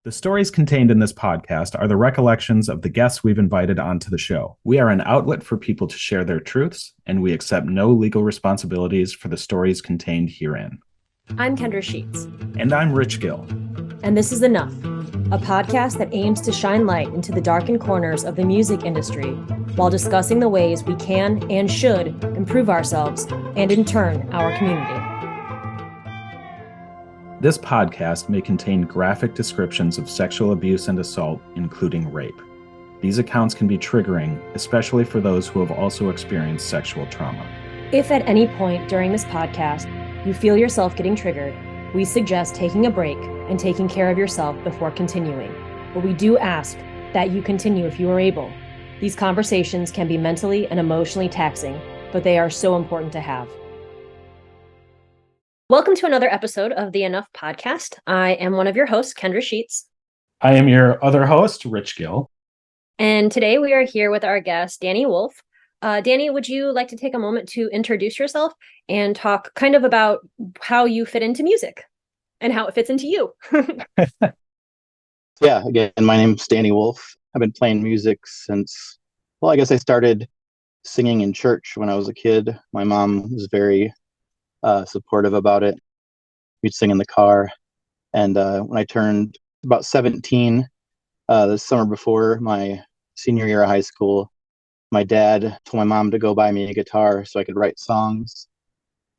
The stories contained in this podcast are the recollections of the guests we've invited onto the show. We are an outlet for people to share their truths, and we accept no legal responsibilities for the stories contained herein. I'm Kendra Sheets. And I'm Rich Gill. And this is Enough, a podcast that aims to shine light into the darkened corners of the music industry while discussing the ways we can and should improve ourselves and, in turn, our community. This podcast may contain graphic descriptions of sexual abuse and assault, including rape. These accounts can be triggering, especially for those who have also experienced sexual trauma. If at any point during this podcast you feel yourself getting triggered, we suggest taking a break and taking care of yourself before continuing. But we do ask that you continue if you are able. These conversations can be mentally and emotionally taxing, but they are so important to have. Welcome to another episode of the Enough podcast. I am one of your hosts, Kendra Sheets. I am your other host, Rich Gill. And today we are here with our guest, Danny Wolfe. Danny, would you like to take a moment to introduce yourself and talk kind of about how you fit into music and how it fits into you? Yeah, again, my name's Danny Wolfe. I've been playing music since, I guess I started singing in church when I was a kid. My mom was very supportive about it. We'd sing in the car. And when I turned about 17, the summer before my senior year of high school, my dad told my mom to go buy me a guitar so I could write songs.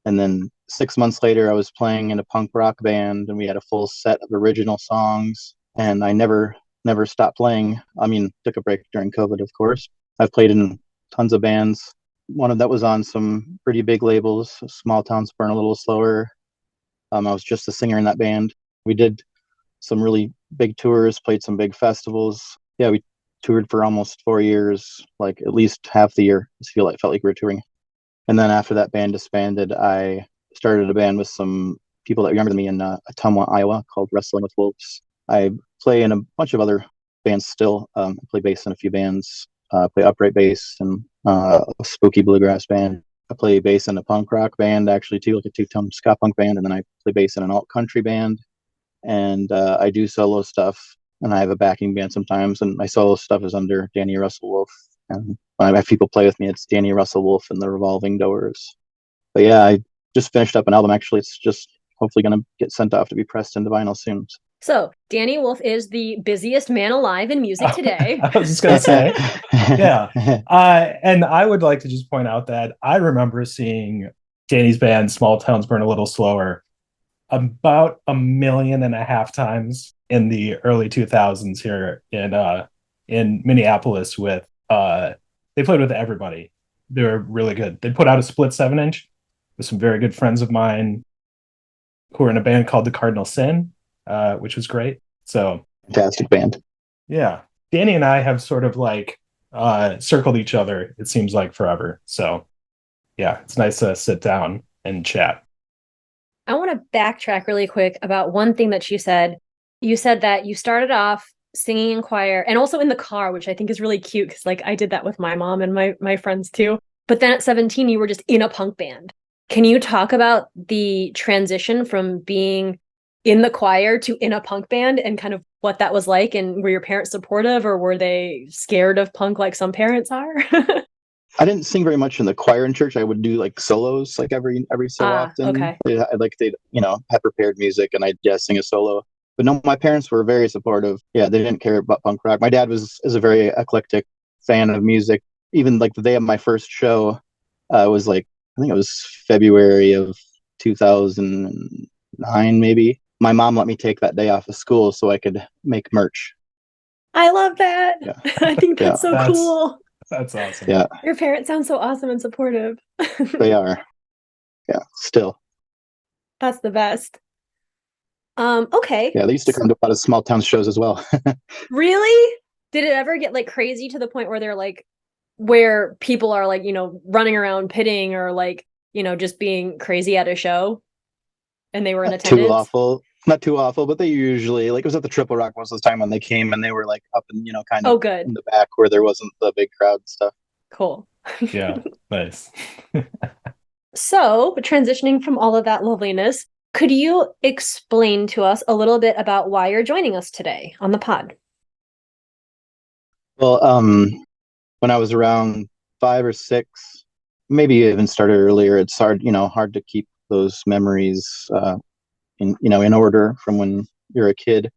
And then 6 months later, I was playing in a punk rock band, and we had a full set of original songs. And I never stopped playing. I mean, took a break during COVID, of course. I've played in tons of bands. One of that was on some pretty big labels. Small Towns Burn a Little Slower. I was just a singer in that band. We did some really big tours, played some big festivals. Yeah, we toured for almost 4 years, like at least half the year. Felt like we were touring. And then after that band disbanded, I started a band with some people that were younger than me in Ottumwa, Iowa, called Wrestling with Wolves. I play in a bunch of other bands still. I play bass in a few bands. Play upright bass and a spooky bluegrass band. I play bass in a punk rock band, actually, too, like a two-tone ska punk band. And then I play bass in an alt country band. And I do solo stuff. And I have a backing band sometimes. And my solo stuff is under Danny Russell Wolfe. And when I have people play with me, it's Danny Russell Wolfe and the Revolving Doors. But yeah, I just finished up an album. Actually, it's just hopefully going to get sent off to be pressed into vinyl soon. So, Danny Wolfe is the busiest man alive in music today. I was just going to say, yeah. And I would like to just point out that I remember seeing Danny's band, Small Towns Burn a Little Slower, about 1.5 million times in the early 2000s here in Minneapolis with, they played with everybody. They were really good. They put out a split 7-inch with some very good friends of mine who are in a band called The Cardinal Sin. Which was great. So fantastic band. Yeah. Danny and I have sort of like circled each other, it seems like forever. So yeah, it's nice to sit down and chat. I want to backtrack really quick about one thing that you said. You said that you started off singing in choir and also in the car, which I think is really cute because like I did that with my mom and my friends too. But then at 17, you were just in a punk band. Can you talk about the transition from being in the choir to in a punk band and kind of what that was like? And were your parents supportive or were they scared of punk like some parents are? I didn't sing very much in the choir in church. I would do like solos like every so often. Okay. They had prepared music and I'd sing a solo. But no, my parents were very supportive. Yeah, they didn't care about punk rock. My dad is a very eclectic fan of music. Even like the day of my first show was like, I think it was February of 2009 maybe. My mom let me take that day off of school so I could make merch. I love that. Yeah. I think that's so cool. That's awesome. Yeah. Your parents sound so awesome and supportive. They are. Yeah, still. That's the best. Okay. Yeah, they used to come to a lot of small town shows as well. Really? Did it ever get like crazy to the point where they're like, where people are like, running around pitting or like, just being crazy at a show? And they were in attendance? Not too awful, but they usually, like, it was at the Triple Rock most of the time when they came and they were like up and, kind of in the back where there wasn't the big crowd and stuff. Cool. Yeah, nice. So, transitioning from all of that loveliness, Could you explain to us a little bit about why you're joining us today on the pod? Well, when I was around 5 or 6, maybe even started earlier, it's hard to keep those memories in order from when you're a kid.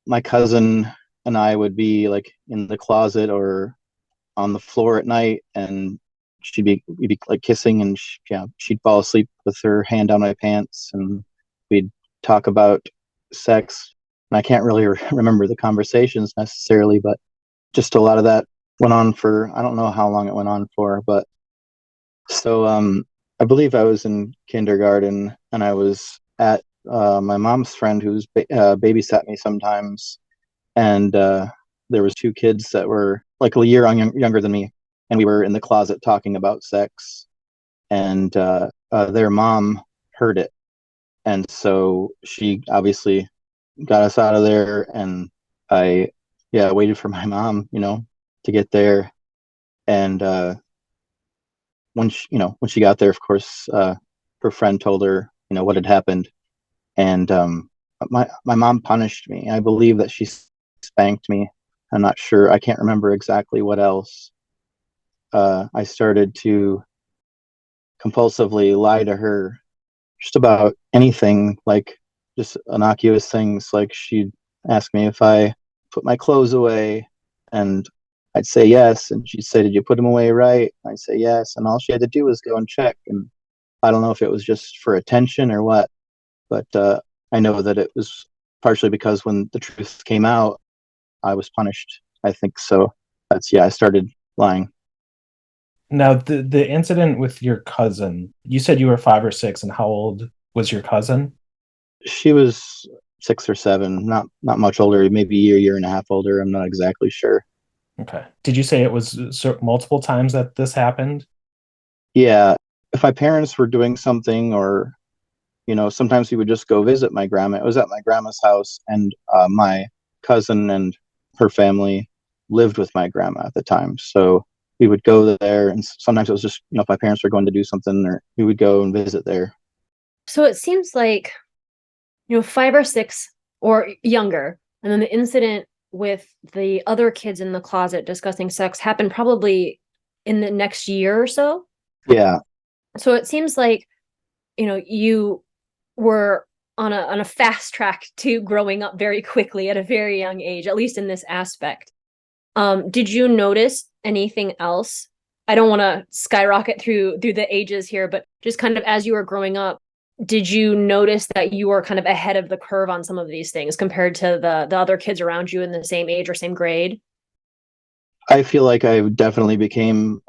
My cousin and I would be like in the closet or on the floor at night, and we'd be like kissing, and she'd fall asleep with her hand down my pants, and we'd talk about sex. And I can't really remember the conversations necessarily, but just a lot of that went on for, I don't know how long it went on for, but so I believe I was in kindergarten, and I was at my mom's friend who's babysat me sometimes, and there was 2 kids that were like a year younger than me, and we were in the closet talking about sex, and their mom heard it, and so she obviously got us out of there, and I waited for my mom, to get there, and when she got there, of course, her friend told her, what had happened, and my mom punished me. I believe that she spanked me. I'm not sure. I can't remember exactly what else. I started to compulsively lie to her just about anything, like just innocuous things. Like she'd ask me if I put my clothes away, and I'd say yes, and she'd say, "Did you put them away right?" I'd say yes, and all she had to do was go and check. And I don't know if it was just for attention or what, but I know that it was partially because when the truth came out, I was punished. I think so. I started lying. Now, the incident with your cousin, you said you were 5 or 6, and how old was your cousin? She was 6 or 7, not much older, maybe a year and a half older. I'm not exactly sure. Okay. Did you say it was multiple times that this happened? Yeah, if my parents were doing something, or sometimes we would just go visit my grandma. It was at my grandma's house, and my cousin and her family lived with my grandma at the time. So we would go there, and sometimes it was just, if my parents were going to do something, or we would go and visit there. So it seems like, 5 or 6 or younger, and then the incident with the other kids in the closet discussing sex happened probably in the next year or so. Yeah, So it seems like, you were on a fast track to growing up very quickly at a very young age, at least in this aspect. Did you notice anything else? I don't want to skyrocket through the ages here, but just kind of as you were growing up, did you notice that you were kind of ahead of the curve on some of these things compared to the other kids around you in the same age or same grade? I feel like I definitely became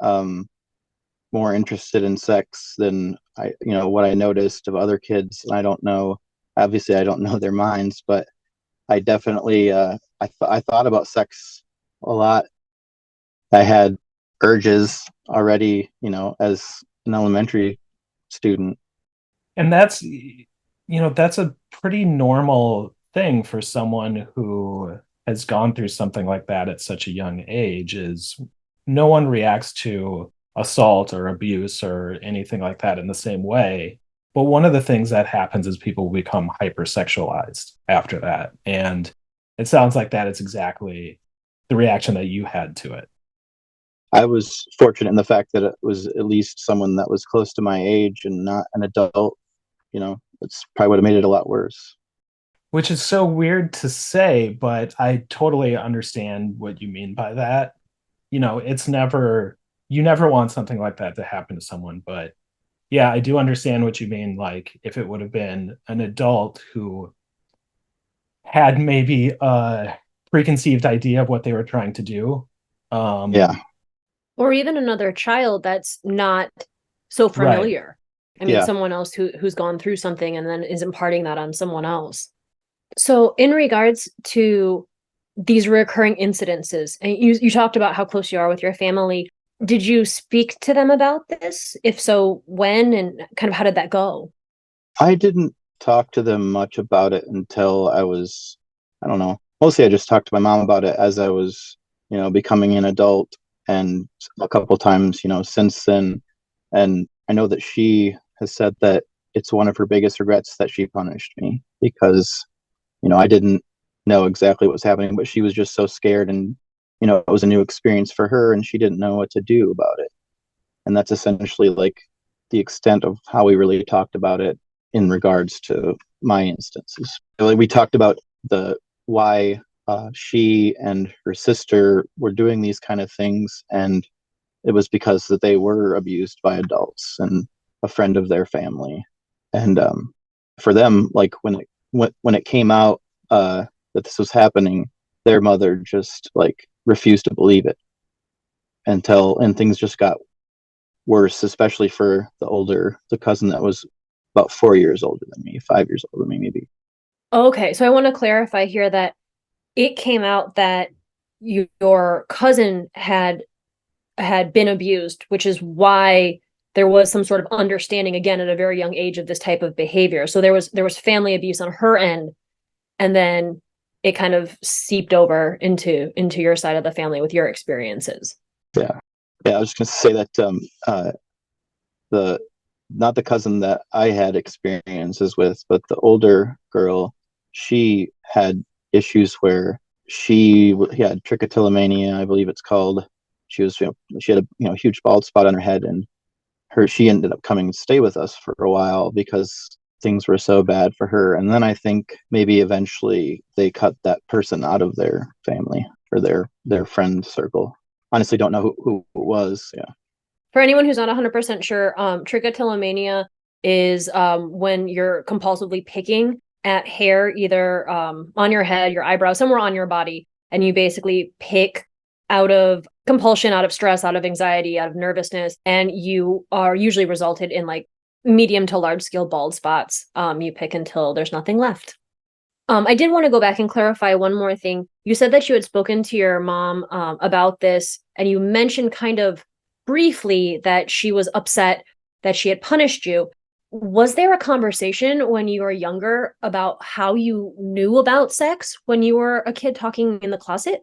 more interested in sex than what I noticed of other kids. And I don't know, obviously, I don't know their minds, but I definitely I thought about sex a lot. I had urges already, as an elementary student. And that's a pretty normal thing for someone who has gone through something like that at such a young age. Is no one reacts to assault or abuse or anything like that in the same way. But one of the things that happens is people become hypersexualized after that. And it sounds like that is exactly the reaction that you had to it. I was fortunate in the fact that it was at least someone that was close to my age and not an adult. It's probably would have made it a lot worse. Which is so weird to say, but I totally understand what you mean by that. It's never, you never want something like that to happen to someone, but yeah, I do understand what you mean. Like, if it would have been an adult who had maybe a preconceived idea of what they were trying to do. Yeah, Or even another child that's not so Right. familiar. I mean, yeah. someone else who's gone through something and then is imparting that on someone else. So, in regards to these recurring incidences, and you talked about how close you are with your family. Did you speak to them about this? If so, when, and kind of how did that go? I didn't talk to them much about it until I was, I don't know. Mostly I just talked to my mom about it as I was, becoming an adult, and a couple times, since then. And I know that she has said that it's one of her biggest regrets that she punished me, because, I didn't know exactly what was happening, but she was just so scared, and, it was a new experience for her and she didn't know what to do about it. And that's essentially like the extent of how we really talked about it in regards to my instances. Like, we talked about the why she and her sister were doing these kind of things, and it was because that they were abused by adults and a friend of their family. And for them, like, when it came out that this was happening, their mother just like refused to believe it, and things just got worse, especially for the cousin that was about 4 years older than me, 5 years older than me, maybe. Okay, so I want to clarify here that it came out that your cousin had been abused, which is why there was some sort of understanding again at a very young age of this type of behavior. So there was family abuse on her end, and then it kind of seeped over into your side of the family with your experiences. Yeah. I was just going to say that the not the cousin that I had experiences with, but the older girl, she had issues where she had trichotillomania, I believe it's called. She had a huge bald spot on her head, and she ended up coming to stay with us for a while because things were so bad for her. And then I think maybe eventually they cut that person out of their family or their friend circle. Honestly, don't know who it was. Yeah. For anyone who's not 100% sure, trichotillomania is when you're compulsively picking at hair, either on your head, your eyebrow, somewhere on your body, and you basically pick out of compulsion, out of stress, out of anxiety, out of nervousness, and you are usually resulted in like medium to large scale bald spots. You pick until there's nothing left. I did want to go back and clarify one more thing. You said that you had spoken to your mom about this, and you mentioned kind of briefly that she was upset that she had punished you. Was there a conversation when you were younger about how you knew about sex when you were a kid talking in the closet?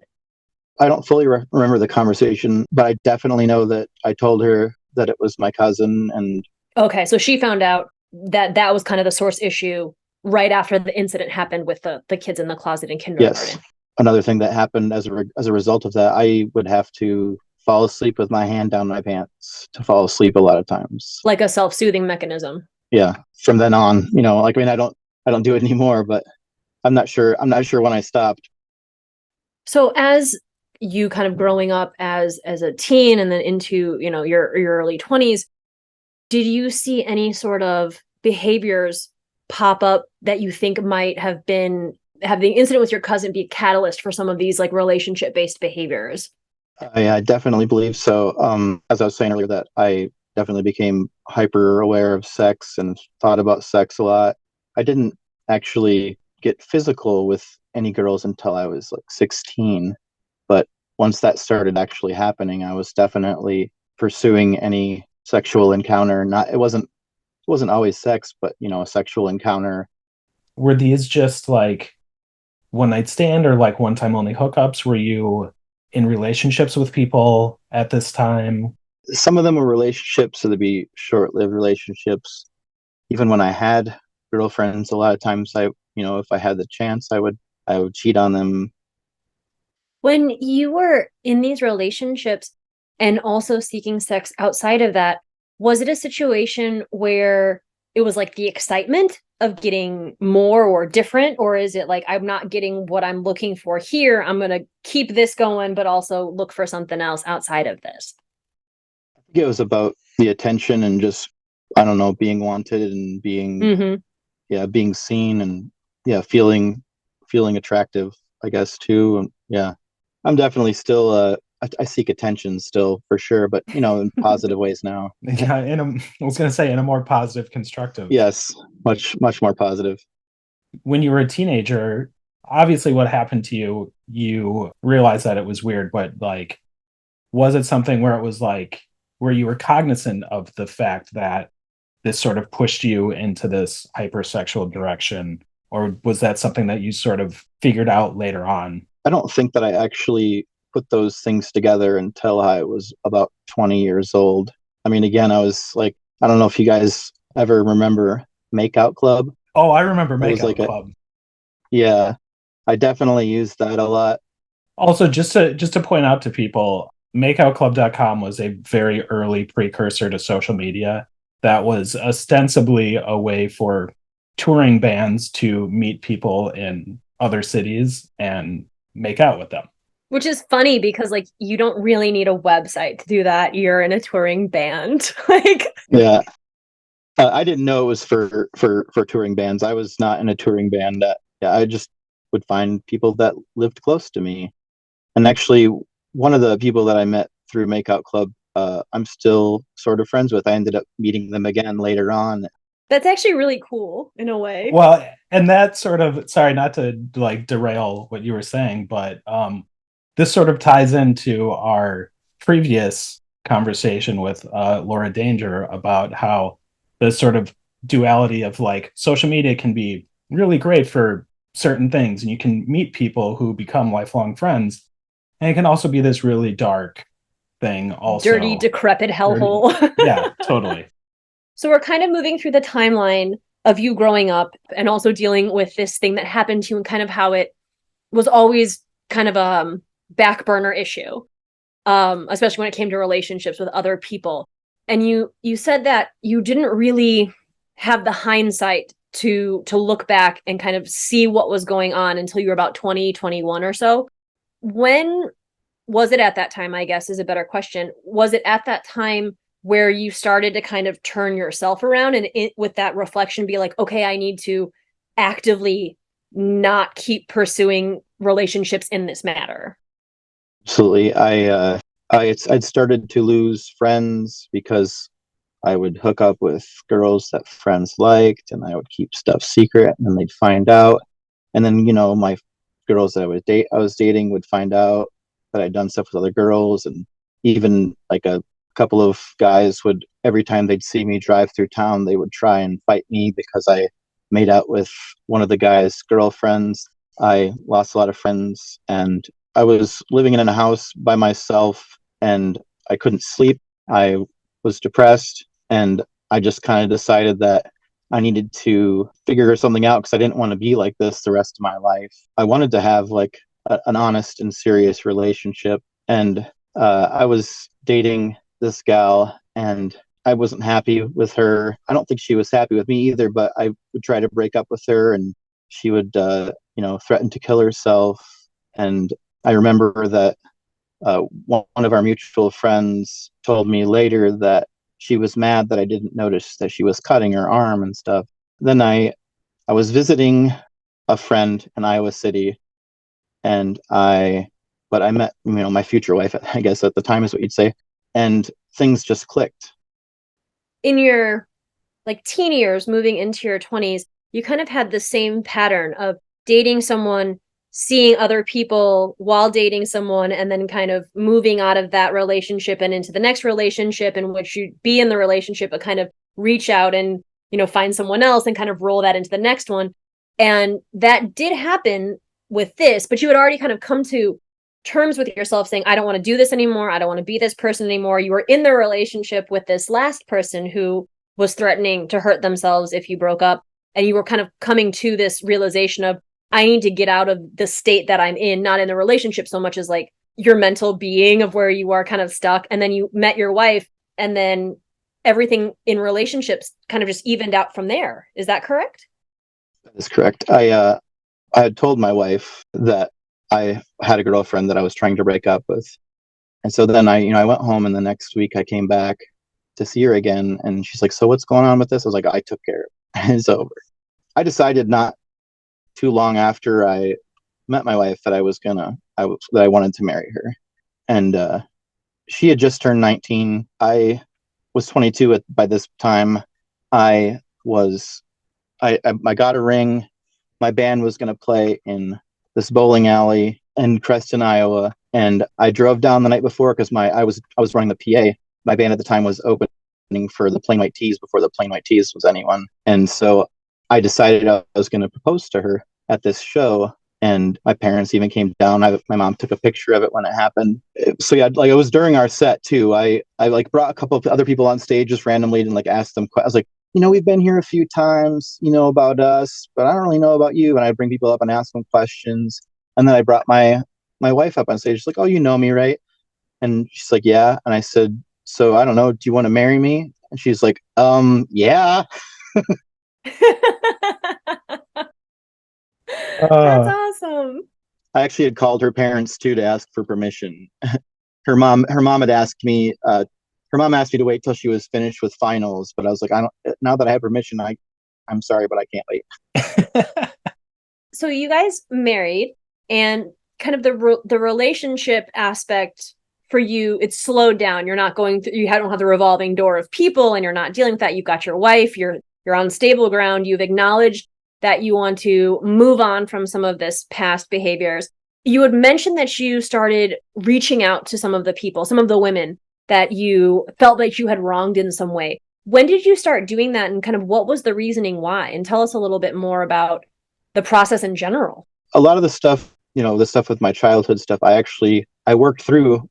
I don't fully remember the conversation, but I definitely know that I told her that it was my cousin. And okay, so she found out that was kind of the source issue right after the incident happened with the kids in the closet in kindergarten. Yes. Another thing that happened as a result of that, I would have to fall asleep with my hand down my pants to fall asleep a lot of times. Like a self-soothing mechanism. Yeah. From then on, like, I mean, I don't do it anymore, but I'm not sure when I stopped. So as you kind of growing up as a teen and then into, your early 20s, did you see any sort of behaviors pop up that you think might have the incident with your cousin be a catalyst for some of these like relationship-based behaviors? I definitely believe so. As I was saying earlier, that I definitely became hyper aware of sex and thought about sex a lot. I didn't actually get physical with any girls until I was like 16. But once that started actually happening, I was definitely pursuing any sexual encounter. It wasn't always sex, but a sexual encounter. Were these just like one night stand or like one time only hookups? Were you in relationships with people at this time? Some of them were relationships, so they'd be short-lived relationships. Even when I had girlfriends, a lot of times if I had the chance, I would cheat on them. When you were in these relationships and also seeking sex outside of that, was it a situation where it was like the excitement of getting more or different, or is it like, I'm not getting what I'm looking for here, I'm going to keep this going, but also look for something else outside of this? I think it was about the attention and just, I don't know, being wanted and being seen, and feeling attractive, I guess, too. And I'm definitely still I seek attention still, for sure, but in positive ways now. Yeah, I was going to say in a more positive, constructive. Yes, much more positive. When you were a teenager, obviously what happened to you, you realized that it was weird, but like, was it something where it was like, where you were cognizant of the fact that this sort of pushed you into this hypersexual direction? Or was that something that you sort of figured out later on? I don't think that I actually put those things together until I was about 20 years old. I mean, again, I was like, I don't know if you guys ever remember Makeout Club. Oh, I remember It was Makeout like Club. yeah, I definitely used that a lot. Also, just to point out to people, makeoutclub.com was a very early precursor to social media that was ostensibly a way for touring bands to meet people in other cities and make out with them. Which is funny because like you don't really need a website to do that. You're in a touring band. Like Yeah, I didn't know it was for touring bands. I was not in a touring band. Yeah, I just would find people that lived close to me. And actually, one of the people that I met through Makeout Club, I'm still sort of friends with. I ended up meeting them again later on. that's actually really cool in a way. Well, and that sort of, sorry, not to like derail what you were saying, but this sort of ties into our previous conversation with Laura Danger about how the sort of duality of like social media can be really great for certain things, and you can meet people who become lifelong friends, and it can also be this really dark thing. Dirty, Also, decrepit dirty. hellhole. Yeah, totally. So we're kind of moving through the timeline of you growing up and also dealing with this thing that happened to you and kind of how it was always kind of a back burner issue, especially when it came to relationships with other people. And you said that you didn't really have the hindsight to look back and kind of see what was going on until you were about 20, 21 or so. When was it at that time, I guess is a better question. Was it at that time where you started to kind of turn yourself around and with that reflection be like, okay, I need to actively not keep pursuing relationships in this matter? Absolutely. I'd started to lose friends because I would hook up with girls that friends liked, and I would keep stuff secret, and then they'd find out. And then, my girls that I was dating would find out that I'd done stuff with other girls, and even like a couple of guys would, every time they'd see me drive through town, they would try and fight me because I made out with one of the guy's girlfriends. I lost a lot of friends, and I was living in a house by myself, and I couldn't sleep. I was depressed, and I just kind of decided that I needed to figure something out because I didn't want to be like this the rest of my life. I wanted to have like an honest and serious relationship, and I was dating this gal, and I wasn't happy with her. I don't think she was happy with me either, but I would try to break up with her, and she would, threaten to kill herself. And I remember that one of our mutual friends told me later that she was mad that I didn't notice that she was cutting her arm and stuff. Then I was visiting a friend in Iowa City, and but I met, my future wife, I guess at the time is what you'd say, and things just clicked. In your like teen years, moving into your 20s, you kind of had the same pattern of dating someone, seeing other people while dating someone, and then kind of moving out of that relationship and into the next relationship in which you'd be in the relationship, but kind of reach out and, find someone else and kind of roll that into the next one. And that did happen with this, but you had already kind of come to terms with yourself saying, I don't want to do this anymore. I don't want to be this person anymore. You were in the relationship with this last person who was threatening to hurt themselves if you broke up. And you were kind of coming to this realization of, I need to get out of the state that I'm in, not in the relationship so much as like your mental being of where you are kind of stuck. And then you met your wife, and then everything in relationships kind of just evened out from there. Is that correct? That is correct. I had told my wife that I had a girlfriend that I was trying to break up with. And so then I went home, and the next week I came back to see her again, and she's like, so what's going on with this? I was like, I took care of it. It's over. I decided not too long after I met my wife that I wanted to marry her. And she had just turned 19. I was 22 by this time. I got a ring. My band was going to play in this bowling alley in Creston, Iowa, and I drove down the night before because I was running the PA. My band at the time was opening for the Plain White Tees before the Plain White Tees was anyone, and so I decided I was going to propose to her at this show. And my parents even came down. My mom took a picture of it when it happened. So yeah, like it was during our set too. I like brought a couple of other people on stage just randomly and like asked them. I was like, we've been here a few times, about us, but I don't really know about you. And I bring people up and ask them questions. And then I brought my wife up on stage. She's like, oh, you know me, right? And she's like, yeah. And I said, so I don't know, do you want to marry me? And she's like, yeah. That's awesome. I actually had called her parents too to ask for permission. Her mom had asked me, her mom asked me to wait till she was finished with finals, but I was like, I don't, now that I have permission, I'm sorry, but I can't wait. So you guys married, and kind of the relationship aspect for you, it's slowed down. You're not going through, you don't have the revolving door of people, and you're not dealing with that. You've got your wife, you're on stable ground. You've acknowledged that you want to move on from some of this past behaviors. You had mentioned that you started reaching out to some of the people, some of the women that you felt like you had wronged in some way. When did you start doing that, and kind of what was the reasoning why? And tell us a little bit more about the process in general. A lot of the stuff, the stuff with my childhood stuff, I worked through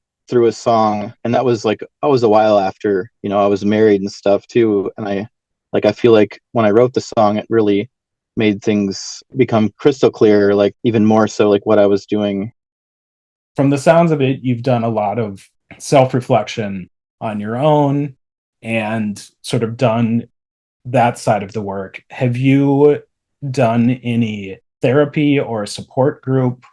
a song, and that was a while after, I was married and stuff too. And I feel like when I wrote the song, it really made things become crystal clear, like even more so like what I was doing. From the sounds of it, you've done a lot of self-reflection on your own and sort of done that side of the work. Have you done any therapy or support group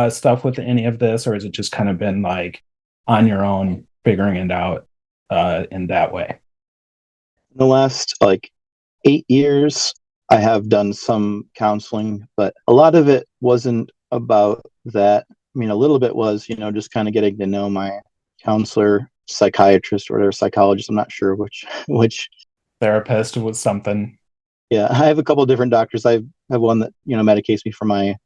stuff with any of this, or has it just kind of been like on your own figuring it out in that way? In the last 8 years, I have done some counseling, but a lot of it wasn't about that. I mean, a little bit was, just kind of getting to know my counselor, psychiatrist, or whatever, psychologist. I'm not sure which therapist was something. Yeah, I have a couple of different doctors. I have one that, medicates me for my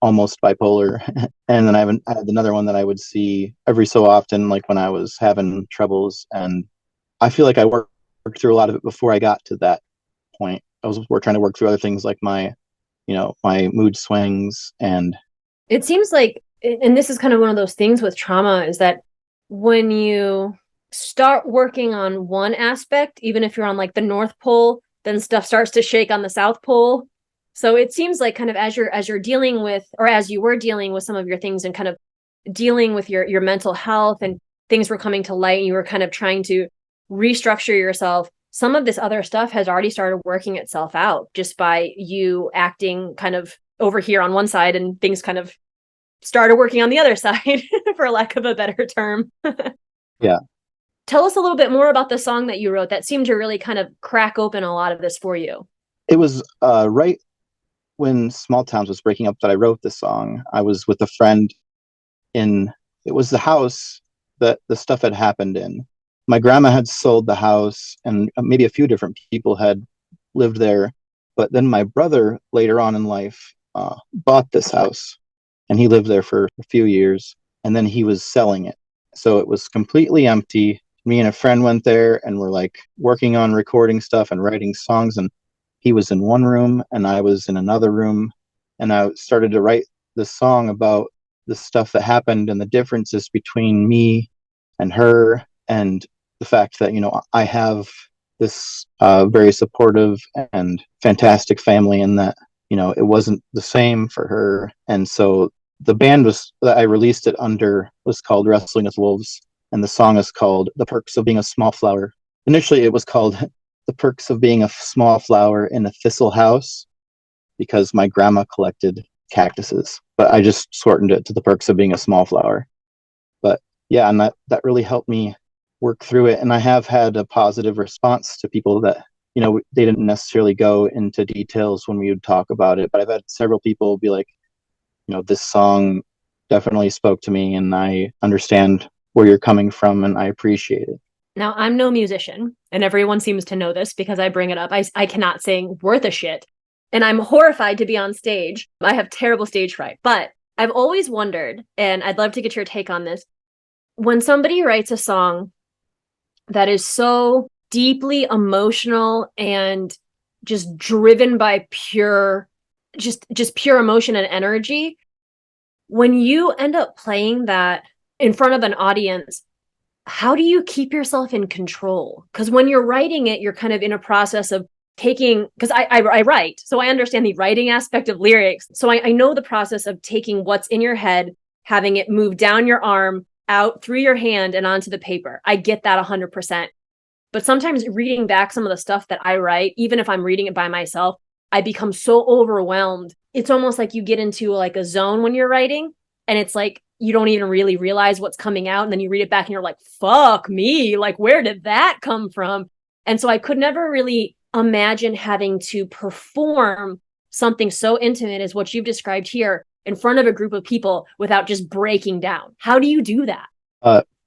almost bipolar. And then I have another one that I would see every so often, like when I was having troubles. And I feel like I worked through a lot of it before I got to that point. We're trying to work through other things like my mood swings. And it seems like, and this is kind of one of those things with trauma, is that when you start working on one aspect, even if you're on like the North Pole, then stuff starts to shake on the South Pole. So it seems like kind of as you're dealing with, or as you were dealing with some of your things and kind of dealing with your mental health, and things were coming to light and you were kind of trying to restructure yourself, some of this other stuff has already started working itself out just by you acting kind of over here on one side, and things kind of started working on the other side, for lack of a better term. Yeah. Tell us a little bit more about the song that you wrote that seemed to really kind of crack open a lot of this for you. It was right when Small Towns was breaking up that I wrote this song. I was with a friend it was the house that the stuff had happened in. My grandma had sold the house, and maybe a few different people had lived there. But then my brother later on in life bought this house, and he lived there for a few years, and then he was selling it. So it was completely empty. Me and a friend went there and were working on recording stuff and writing songs, and he was in one room and I was in another room, and I started to write this song about the stuff that happened and the differences between me and her, and the fact that I have this very supportive and fantastic family, and that it wasn't the same for her. And so the band that I released it under was called Wrestling with Wolves, and the song is called The Perks of Being a Small Flower. Initially, it was called The Perks of Being a Small Flower in a Thistle House, because my grandma collected cactuses, but I just shortened it to The Perks of Being a Small Flower. But yeah, and that really helped me work through it. And I have had a positive response to people that, they didn't necessarily go into details when we would talk about it, but I've had several people be like, this song definitely spoke to me, and I understand where you're coming from, and I appreciate it. Now, I'm no musician, and everyone seems to know this because I bring it up. I cannot sing worth a shit, and I'm horrified to be on stage. I have terrible stage fright, but I've always wondered, and I'd love to get your take on this. When somebody writes a song that is so deeply emotional and just driven by pure emotion and energy, when you end up playing that in front of an audience, how do you keep yourself in control? Because when you're writing it, you're kind of in a process of taking, because I write, so I understand the writing aspect of lyrics. So I know the process of taking what's in your head, having it move down your arm, out through your hand and onto the paper. I get that 100%. But sometimes reading back some of the stuff that I write, even if I'm reading it by myself, I become so overwhelmed. It's almost like you get into like a zone when you're writing, and it's like you don't even really realize what's coming out. And then you read it back and you're like, fuck me, like, where did that come from? And so I could never really imagine having to perform something so intimate as what you've described here in front of a group of people without just breaking down. How do you do that?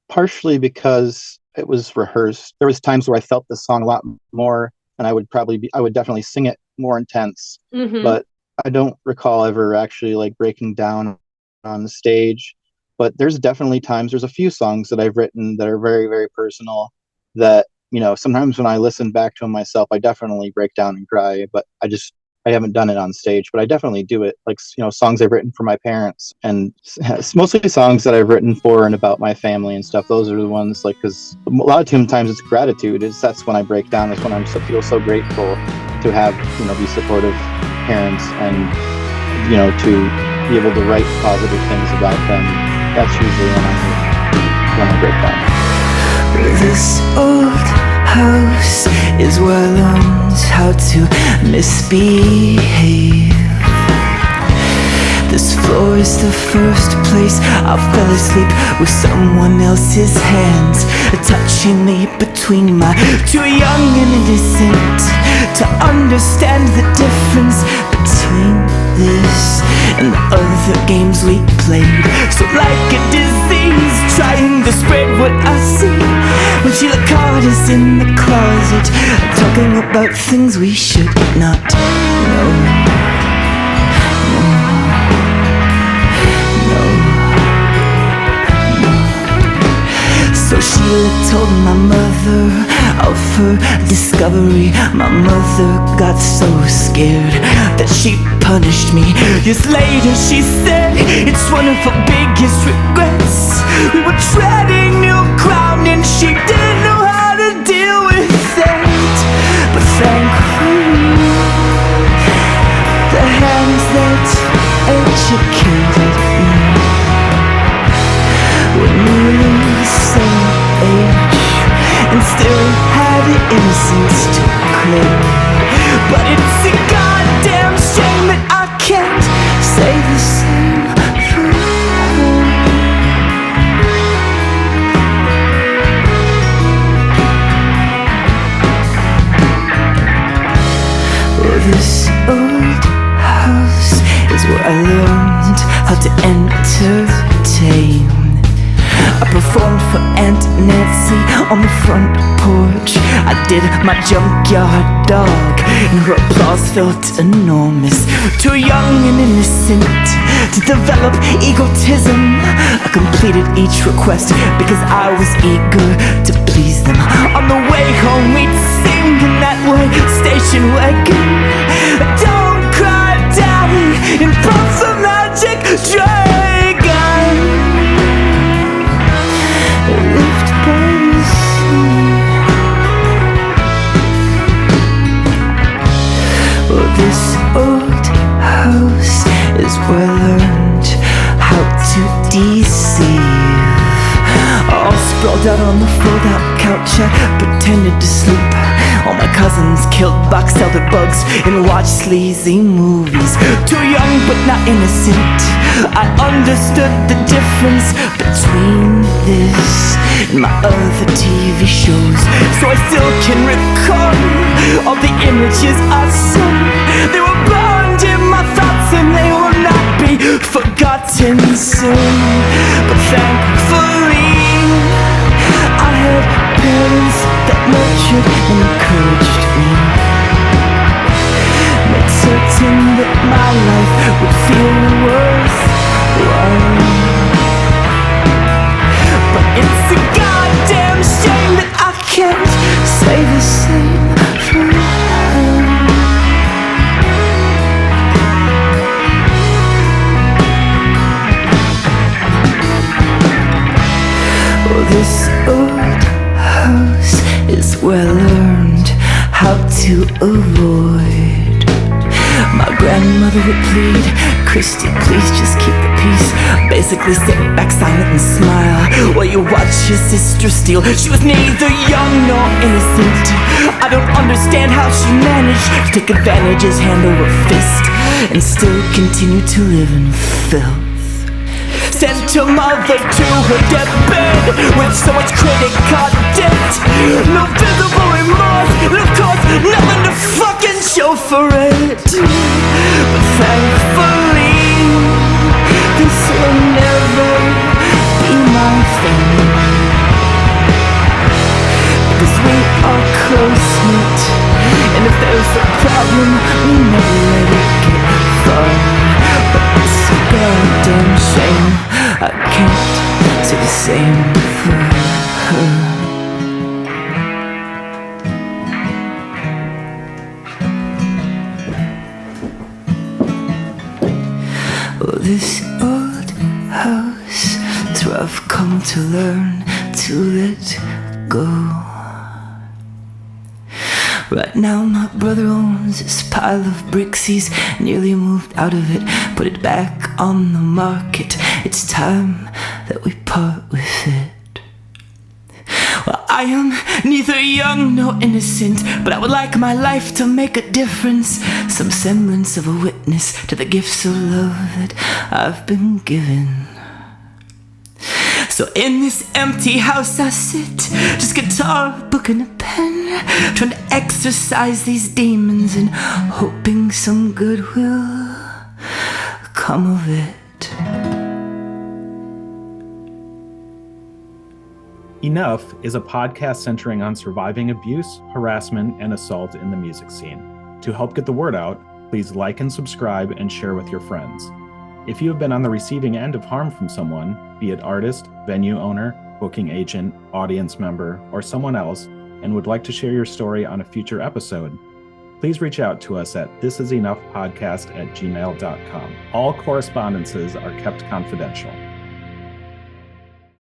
Partially because it was rehearsed. There was times where I felt the song a lot more, and I would definitely sing it more intense. Mm-hmm. But I don't recall ever actually like breaking down on the stage. But there's definitely times, there's a few songs that I've written that are very, very personal that, you know, sometimes when I listen back to them myself, I definitely break down and cry, but I haven't done it on stage, but I definitely do it. Like, you know, songs I've written for my parents, and mostly songs that I've written for and about my family and stuff. Those are the ones, like, because a lot of times it's gratitude. That's when I break down. That's when I feel so grateful to have, you know, be supportive parents and, you know, to be able to write positive things about them. That's usually when I break down. This old house is where I learned how to misbehave. This floor is the first place I fell asleep with someone else's hands touching me between my too young and innocent to understand the difference between this and the other games we played. So like a disease trying to spread what I see, when Sheila caught us in the closet talking about things we should not know. So Sheila told my mother of her discovery. My mother got so scared that she punished me. Years later she said it's one of her biggest regrets. We were treading new ground and she didn't know how to deal with that. But thankfully, the hands that educated me were nearly the same age and still had the innocence to claim. But it's a goddamn shame that I can't say the same for her. Well, this old house is where I learned how to entertain. I performed for Aunt Nancy on the front porch. I did my junkyard dog, and her applause felt enormous. Too young and innocent to develop egotism, I completed each request because I was eager to please them. On the way home we'd sing in that one station wagon. Don't cry, Daddy, and puff the magic dragon. Lived by the sea. Well, this old house is where I learned how to deceive. All sprawled out on the fold-out couch, I pretended to sleep. All my cousins killed box elder bugs and watched sleazy movies. Too young but not innocent, I understood the difference between this and my other TV shows. So I still can recall all the images I saw. They were burned in my thoughts and they will not be forgotten soon. But thankfully I had parents that nurtured and encouraged me, made certain that my life would feel worthwhile. But it's a goddamn shame that I can't say the same for her. Oh, this old house is where I learned how to to avoid. My grandmother would plead, Christy, please just keep the peace. Basically sit back silent and smile while you watch your sister steal. She was neither young nor innocent. I don't understand how she managed to take advantage's hand over fist and still continue to live in filth. Sent her mother to her deathbed with so much credit card debt, no visible remorse, and of course nothing to fucking show for it. But thankfully, this will never be my thing, because we are close-knit, and if there's a problem, we never let it get far. But it's a goddamn shame I can't say the same for her. Oh, this old house, it's where I've come to learn to let go. Right now my brother owns this pile of bricks. He's nearly moved out of it, put it back on the market. It's time that we part with it. Well, I am neither young nor innocent, but I would like my life to make a difference, some semblance of a witness to the gifts of love that I've been given. So in this empty house I sit, just guitar, book and a pen, trying to exorcise these demons and hoping some good will come of it. Enough is a podcast centering on surviving abuse, harassment, and assault in the music scene. To help get the word out, please like and subscribe and share with your friends. If you have been on the receiving end of harm from someone, be it artist, venue owner, booking agent, audience member, or someone else, and would like to share your story on a future episode, please reach out to us at thisisenoughpodcast@gmail.com. All correspondences are kept confidential.